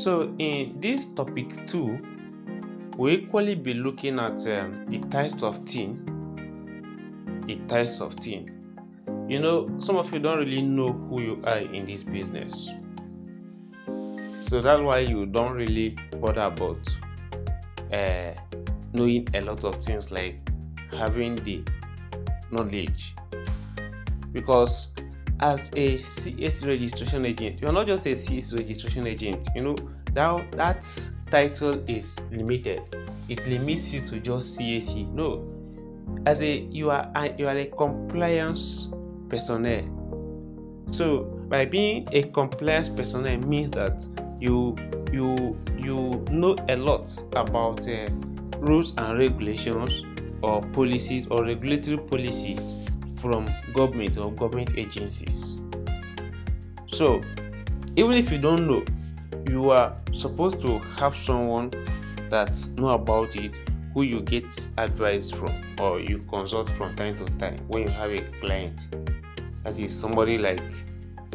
So in this topic 2, we'll equally be looking at the types of team. Some of you don't really know who you are in this business. So that's why you don't really bother about knowing a lot of things, like having the knowledge. Because as a CS registration agent, you're not just a CS registration agent. That title is limited. It limits you to just CAC. No, you are a compliance personnel. So by being a compliance personnel means that you know a lot about rules and regulations or policies or regulatory policies from government or government agencies. So even if you don't know, you are supposed to have someone that know about it, who you get advice from or you consult from time to time when you have a client that is somebody like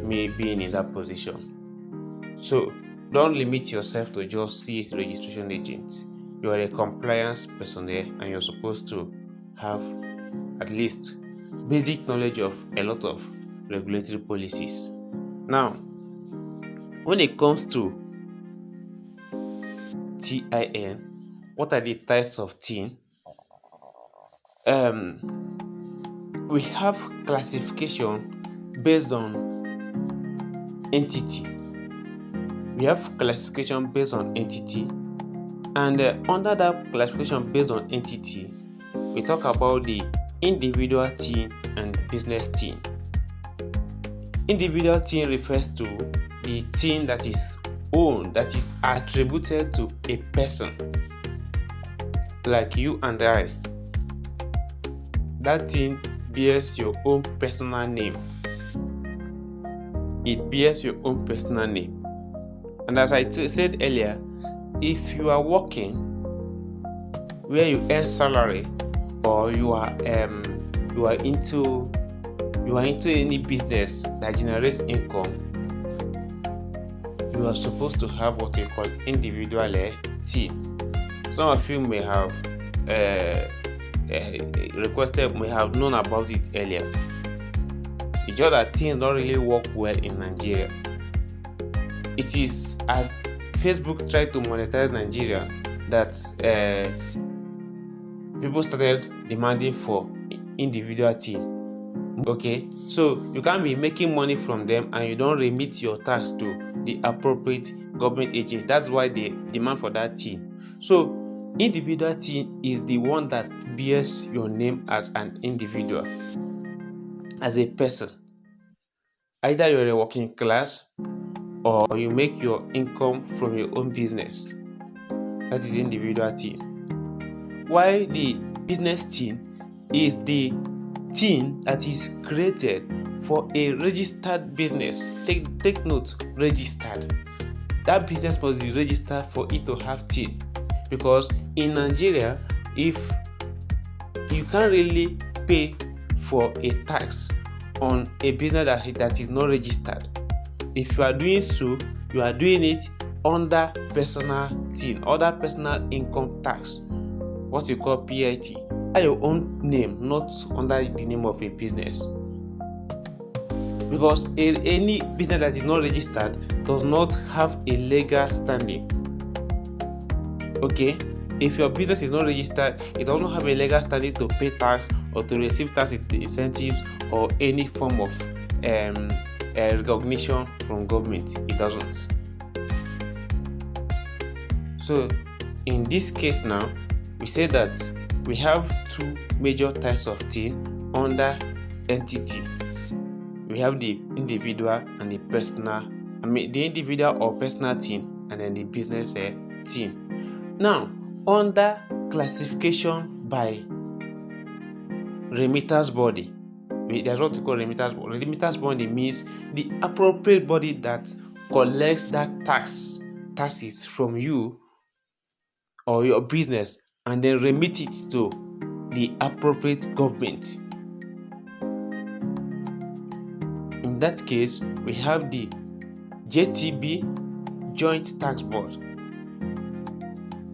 me being in that position. So don't limit yourself to just CS registration agent. You are a compliance personnel and you're supposed to have at least basic knowledge of a lot of regulatory policies. Now, when it comes to TIN, what are the types of TIN? We have classification based on entity. And under that classification based on entity, we talk about the individual TIN and business TIN. Individual TIN refers to the TIN that is owned, that is attributed to a person like you and I. That TIN bears your own personal name. It bears your own personal name. And as I said earlier, if you are working where you earn salary, or you are into any business that generates income, you are supposed to have what we call individual TIN. Some of you may have may have known about it earlier. It's just that things don't really work well in Nigeria. It is as Facebook tried to monetize Nigeria that people started demanding for individual TIN. Okay, so you can't be making money from them and you don't remit your tax to the appropriate government agency. That's why they demand for that TIN. So individual TIN is the one that bears your name as an individual, as a person. Either you're a working class or you make your income from your own business. That is individual TIN. While the business TIN is the TIN that is created for a registered business. Take note, registered. That business must be registered for it to have TIN. Because in Nigeria, if you can't really pay for a tax on a business that is not registered, if you are doing so, you are doing it under personal TIN, other personal income tax, what you call PIT, under your own name, not under the name of a business. Because any business that is not registered does not have a legal standing. Okay, if your business is not registered, it does not have a legal standing to pay tax or to receive tax incentives or any form of recognition from government. It doesn't. So in this case now, we say that we have two major types of TIN under entity. We have the individual and the personal. The individual or personal TIN, and then the business TIN. Now, under classification by remittance body, there's what we call remittance body. Remittance body means the appropriate body that collects that taxes from you or your business and then remit it to the appropriate government. In that case, we have the JTB, Joint Tax Board,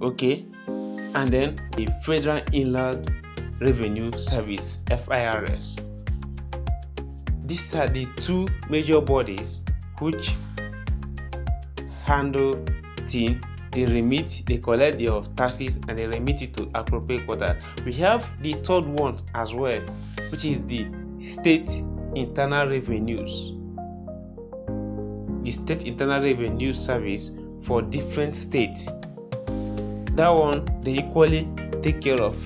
okay, and then the Federal Inland Revenue Service (FIRS). These are the two major bodies which handle things. They remit, they collect your taxes, and they remit it to appropriate quarter. We have the third one as well, which is the State Internal Revenues. The State Internal Revenue Service for different states. That one, they equally take care of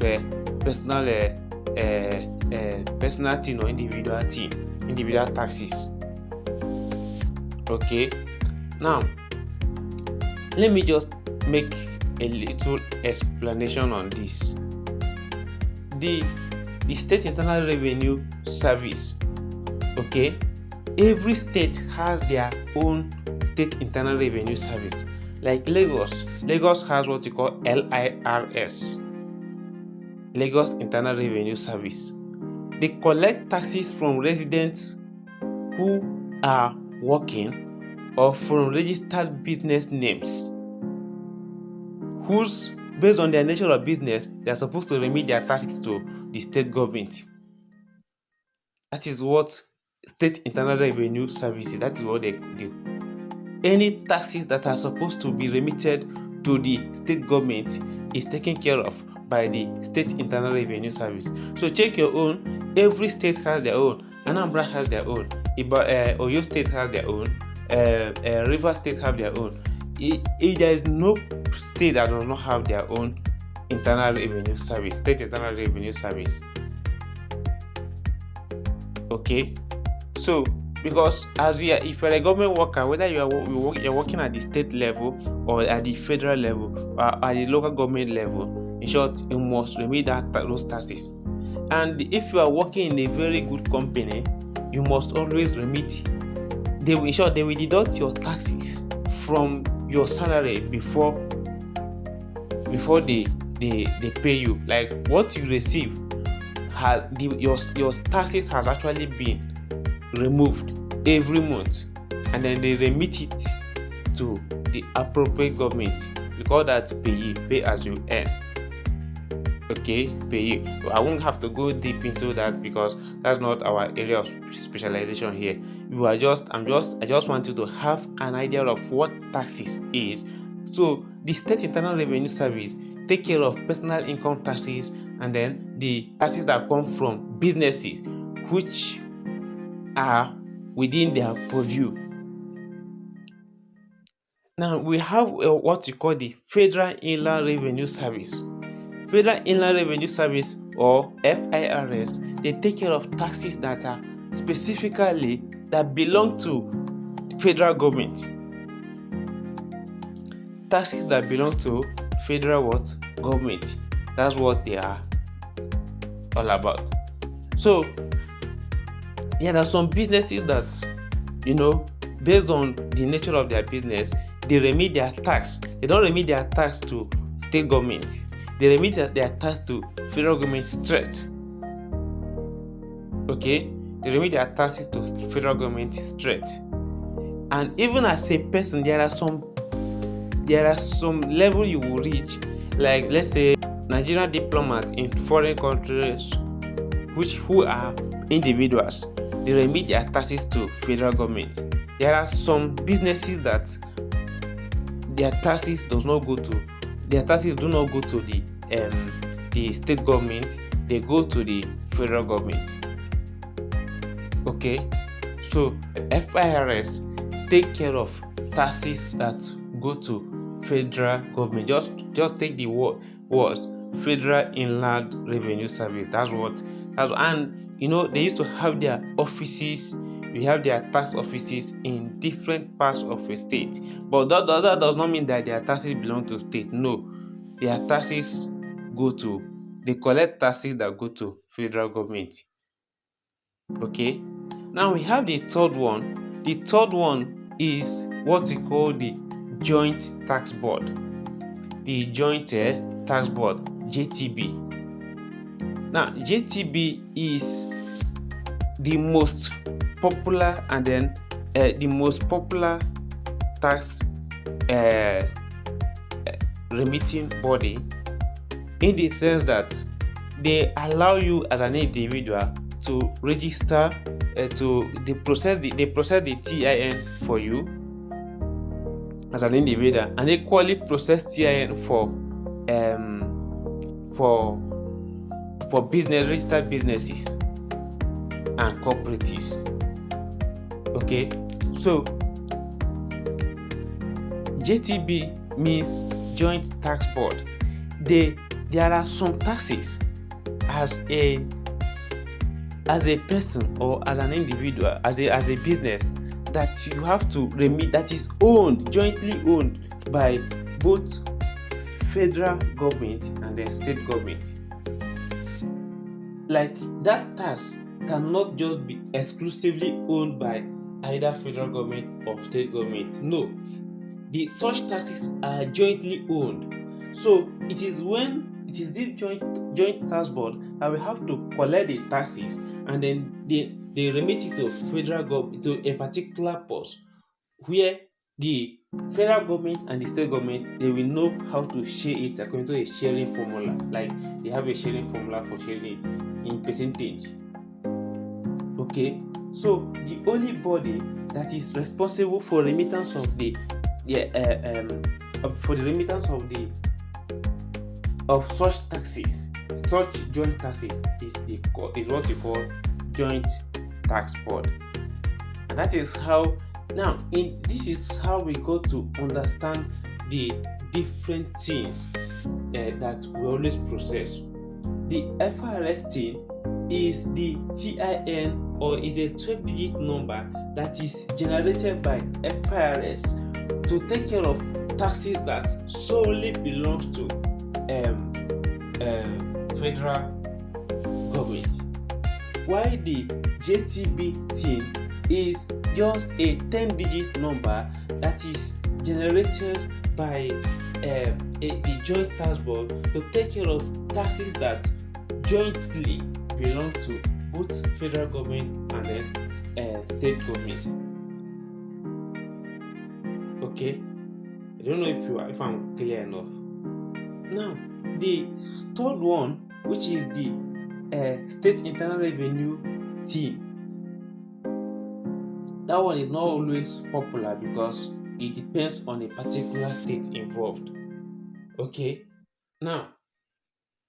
personal thing or individual taxes. Okay, now let me just make a little explanation on this. The State Internal Revenue Service, okay, every state has their own State Internal Revenue Service. Like Lagos has what you call LIRS, Lagos Internal Revenue Service. They collect taxes from residents who are working or from registered business names whose, based on their nature of business, they are supposed to remit their taxes to the state government. That is what State Internal Revenue Service is. That is what they do. Any taxes that are supposed to be remitted to the state government is taken care of by the State Internal Revenue Service. So check your own. Every state has their own. Anambra has their own. Oyo State has their own. Rivers State have their own. There is no state that does not have their own Internal Revenue Service, State Internal Revenue Service. Okay, so because if you're a government worker, whether you're working at the state level or at the federal level or at the local government level, in short, you must remit those taxes. And if you are working in a very good company, you must always remit. They will deduct your taxes from your salary before they pay you. Like what you receive, your taxes has actually been removed every month, and then they remit it to the appropriate government. We call that pay as you earn. Okay, pay. I won't have to go deep into that because that's not our area of specialization here. I just want you to have an idea of what taxes is. So the State Internal Revenue Service take care of personal income taxes and then the taxes that come from businesses which are within their purview. Now we have what we call the Federal Inland Revenue Service. Federal Inland Revenue Service, or FIRS, they take care of taxes that are specifically that belong to federal government. Taxes that belong to federal government. That's what they are all about. So there are some businesses that, based on the nature of their business, they remit their tax. They don't remit their tax to state government. They remit their tax to federal government straight. Okay? They remit their taxes to federal government straight. And even as a person, there are some level you will reach. Like let's say Nigerian diplomats in foreign countries, who are individuals, they remit their taxes to federal government. There are some businesses that their taxes do not go to the state government, they go to the federal government. Okay, so FIRS take care of taxes that go to federal government. Just take the word Federal Inland Revenue Service. And they used to have their offices. We have their tax offices in different parts of a state, but that does not mean that their taxes belong to state. No, their taxes they collect taxes that go to federal government. Okay, now we have the third one. The third one is what we call the Joint Tax Board. The Joint Tax Board, JTB. Now, JTB is the most popular and then the most popular tax uh, remitting body, in the sense that they allow you as an individual to register, they process the TIN for you as an individual, and equally process TIN for business registered businesses and cooperatives. Okay, so JTB means Joint Tax Board. There are some taxes as a person or as an individual, as a business, that you have to remit, that is jointly owned by both federal government and the state government. Like, that tax cannot just be exclusively owned by either federal government or state government. No, such taxes are jointly owned. So it is this joint tax board that will have to collect the taxes, and then they remit it to federal government, to a particular post, where the federal government and the state government, they will know how to share it according to a sharing formula. Like, they have a sharing formula for sharing it in percentage. Okay, so the only body that is responsible for remittance of such taxes, such joint taxes, is what you call Joint Tax Board. And that is how, this is how we got to understand the different things that we always process. The FRS thing is the TIN, or is a 12-digit number that is generated by FRS to take care of taxes that solely belongs to federal government. While the JTB thing is just a 10-digit number that is generated by the Joint Tax Board to take care of taxes that jointly belong to both federal government and then state government. Okay, I don't know if I'm clear enough. Now, the third one, which is the state internal revenue team, that one is not always popular because it depends on a particular state involved. Okay, now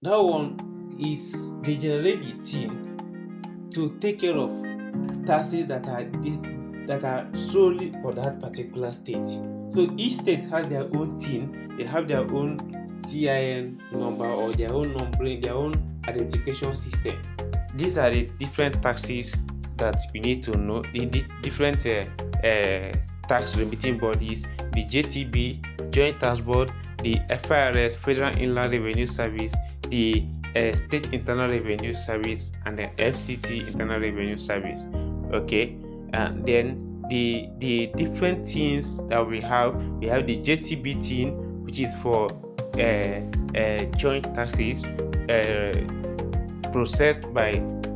that one is, they generate the team to take care of taxes that are solely for that particular state. So each state has their own team, they have their own TIN number or their own numbering, their own identification system. These are the different taxes that you need to know, the different tax remitting bodies: the JTB, Joint Tax Board, the FIRS, Federal Inland Revenue Service, the State Internal Revenue Service, and the FCT Internal Revenue Service. Okay, and then the different things that we have the JTB team, which is for joint taxes processed by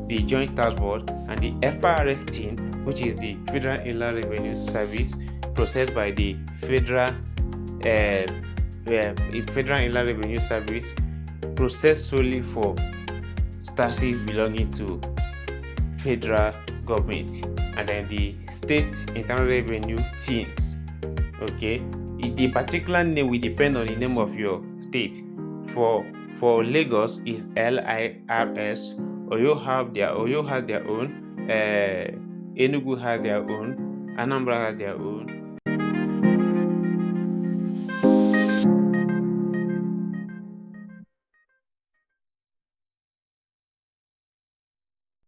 the Joint Tax Board, and the FIRS team, which is the Federal Inland Revenue Service, processed by the Federal Inland Revenue Service, processed solely for taxes belonging to federal government. And then the State Internal Revenue teams. Okay, the particular name will depend on the name of your state. For Lagos is LIRS. Oyo has their own. Enugu has their own. Anambra has their own.